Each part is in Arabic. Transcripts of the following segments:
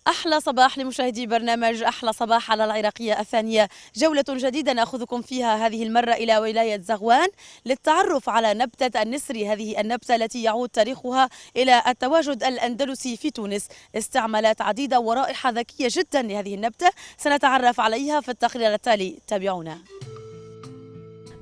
أحلى صباح لمشاهدي برنامج أحلى صباح على العراقية الثانية. جولة جديدة نأخذكم فيها هذه المرة إلى ولاية زغوان للتعرف على نبتة النسري. هذه النبتة التي يعود تاريخها إلى التواجد الأندلسي في تونس. استعمالات عديدة ورائحة ذكية جدا لهذه النبتة سنتعرف عليها في التقرير التالي، تابعونا.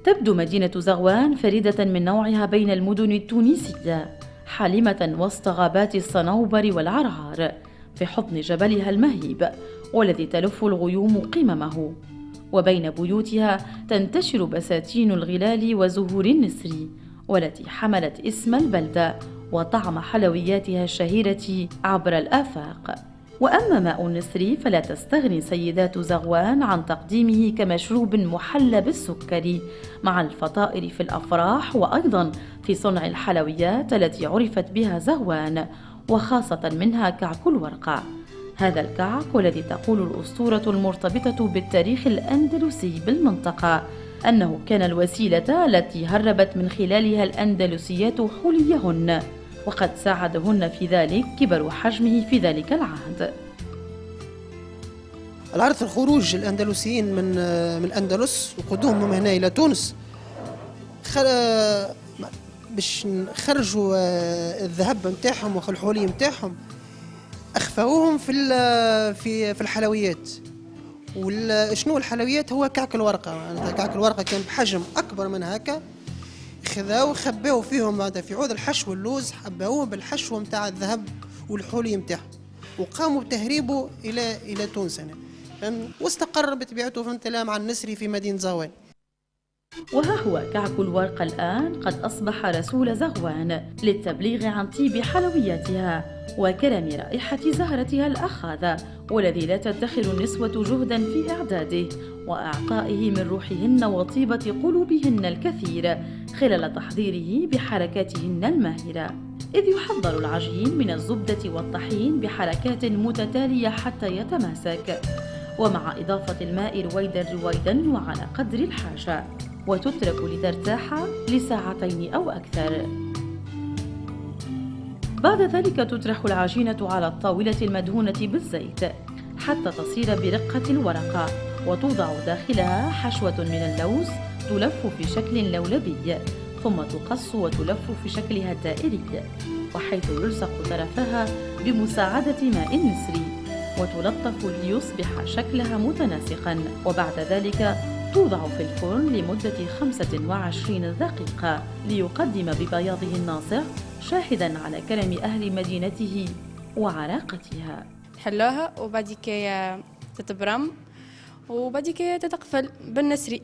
تبدو مدينة زغوان فريدة من نوعها بين المدن التونسية، حالمة وسط غابات الصنوبر والعرعار في حضن جبلها المهيب والذي تلف الغيوم قممه، وبين بيوتها تنتشر بساتين الغلال وزهور النسر والتي حملت اسم البلدة وطعم حلوياتها الشهيرة عبر الآفاق. وأما ماء النسر فلا تستغني سيدات زغوان عن تقديمه كمشروب محلى بالسكر مع الفطائر في الأفراح، وأيضا في صنع الحلويات التي عرفت بها زغوان، وخاصة منها كعك الورقة. هذا الكعك والذي تقول الأسطورة المرتبطة بالتاريخ الأندلسي بالمنطقة أنه كان الوسيلة التي هربت من خلالها الأندلسيات حليهن، وقد ساعدهن في ذلك كبر حجمه في ذلك العهد. العرض الخروج الأندلسيين من الأندلس وقدومهم هنا إلى تونس باش نخرجوا الذهب نتاعهم والحولي نتاعهم، أخفوهم في الحلويات. شنو الحلويات؟ هو كعك الورقة. كعك الورقة كان بحجم أكبر من هكا، خذاو خباو فيهم بعد في عود الحشو اللوز، حباوه بالحشو متاع الذهب والحولي متاعهم، وقاموا بتهريبه إلى تونس هنا، واستقر بطبيعته فهمت مع النسري في مدينة زغوان. وها هو كعك الورقة الآن قد أصبح رسول زغوان للتبليغ عن طيب حلوياتها وكرم رائحة زهرتها الأخاذة، والذي لا تدخر النسوة جهدا في إعداده وإعطائه من روحهن وطيبة قلوبهن الكثير خلال تحضيره بحركاتهن الماهرة، إذ يحضر العجين من الزبدة والطحين بحركات متتالية حتى يتماسك، ومع إضافة الماء رويدا رويدا وعلى قدر الحاجة، وتترك لترتاح لساعتين أو أكثر. بعد ذلك تطرح العجينة على الطاولة المدهونة بالزيت حتى تصير برقة الورقة، وتوضع داخلها حشوة من اللوز تلف في شكل لولبي، ثم تقص وتلف في شكلها الدائري، وحيث يلصق طرفها بمساعدة ماء النسري وتلطف ليصبح شكلها متناسقا، وبعد ذلك توضع في الفرن لمدة 25 دقيقة ليقدم ببياضه الناصع، شاهدا على كرم أهل مدينته وعراقتها. تحلوها وبعديك تتبرم وبعديك تتقفل بالنسري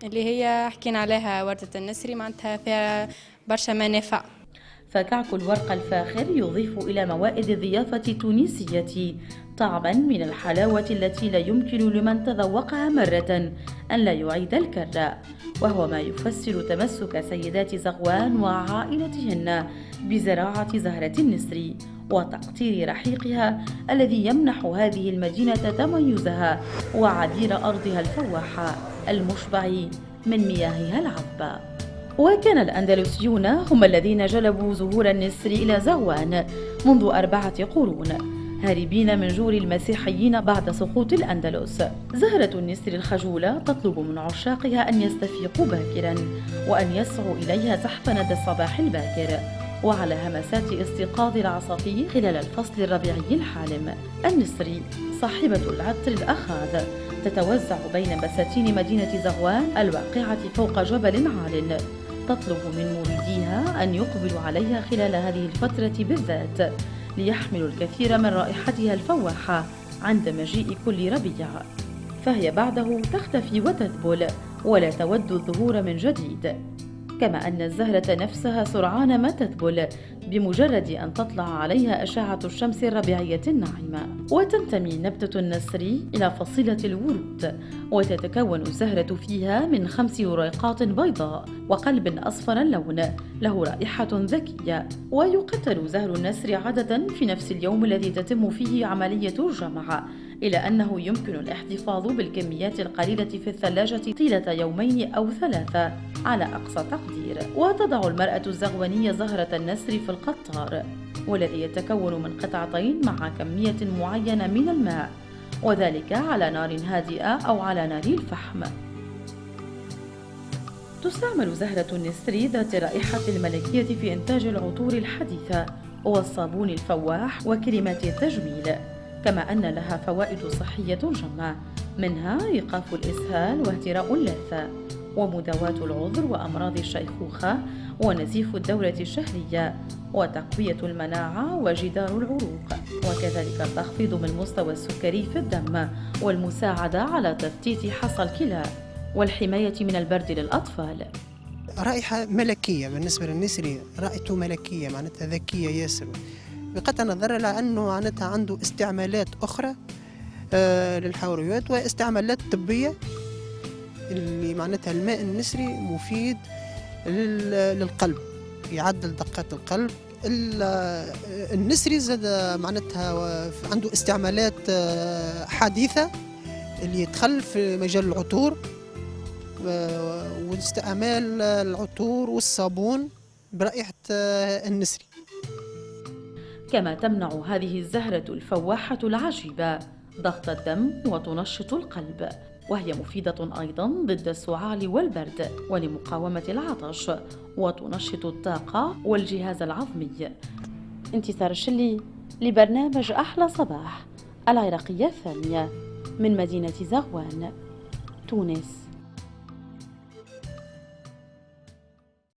اللي هي حكينا عليها وردة النسري، معناتها فيها برشا منافع. فكعك الورقة الفاخر يضيف إلى موائد الضيافة التونسية طعما من الحلاوة التي لا يمكن لمن تذوقها مرة أن لا يعيد الكرة، وهو ما يفسر تمسك سيدات زغوان وعائلتهن بزراعة زهرة النسر وتقطير رحيقها الذي يمنح هذه المدينة تميزها وعبير أرضها الفواحة المشبع من مياهها العذبة. وكان الأندلسيون هم الذين جلبوا زهور النسر إلى زغوان منذ 4 قرون، هاربين من جور المسيحيين بعد سقوط الأندلس. زهرة النسر الخجولة تطلب من عشاقها أن يستفيقوا باكرا وأن يسعوا إليها تحت ندى الصباح الباكر وعلى همسات استيقاظ العصافير خلال الفصل الربيعي الحالم. النسر صاحبة العطر الأخاذ تتوزع بين بساتين مدينة زغوان الواقعة فوق جبل عال، تطلب من مريديها أن يقبلوا عليها خلال هذه الفترة بالذات ليحملوا الكثير من رائحتها الفواحة عند مجيء كل ربيع، فهي بعده تختفي وتذبل ولا تود الظهور من جديد، كما أن الزهرة نفسها سرعان ما تذبل بمجرد أن تطلع عليها أشعة الشمس الربيعية الناعمة. وتنتمي نبتة النسر إلى فصيلة الورود، وتتكون الزهرة فيها من 5 وريقات بيضاء وقلب أصفر اللون له رائحة ذكية. ويقتل زهر النسر عادة في نفس اليوم الذي تتم فيه عملية الجمع، إلى أنه يمكن الاحتفاظ بالكميات القليلة في الثلاجة طيلة 2 أو 3 على أقصى تقدير. وتضع المرأة الزغوانية زهرة النسر في القطار، والذي يتكون من قطعتين مع كمية معينة من الماء، وذلك على نار هادئة أو على نار الفحم. تستعمل زهرة النسر ذات رائحة الملكية في إنتاج العطور الحديثة والصابون الفواح وكريمات التجميل، كما أن لها فوائد صحية جمة، منها إيقاف الإسهال واهتراء اللثة، ومداواة العذر وأمراض الشيخوخة، ونزيف الدورة الشهرية، وتقوية المناعة وجدار العروق، وكذلك التخفيض من مستوى السكري في الدم، والمساعدة على تفتيت حصى الكلى، والحماية من البرد للأطفال. رائحة ملكية بالنسبة للنسري، رائحته ملكية معناتها ذكية ياسر، بقطع النظر لأنه معناتها عنده استعمالات أخرى للحوريات واستعمالات طبية، اللي معناتها الماء النسري مفيد للقلب، يعدل دقات القلب. النسري زاد معناتها عنده استعمالات حديثة اللي يدخل في مجال العطور واستعمال العطور والصابون برائحة النسري. كما تمنع هذه الزهرة الفواحة العجيبة ضغط الدم وتنشط القلب، وهي مفيدة أيضا ضد السعال والبرد ولمقاومة العطش، وتنشط الطاقة والجهاز العظمي. انتصار الشلي لبرنامج أحلى صباح، العراقية الثانية، من مدينة زغوان، تونس.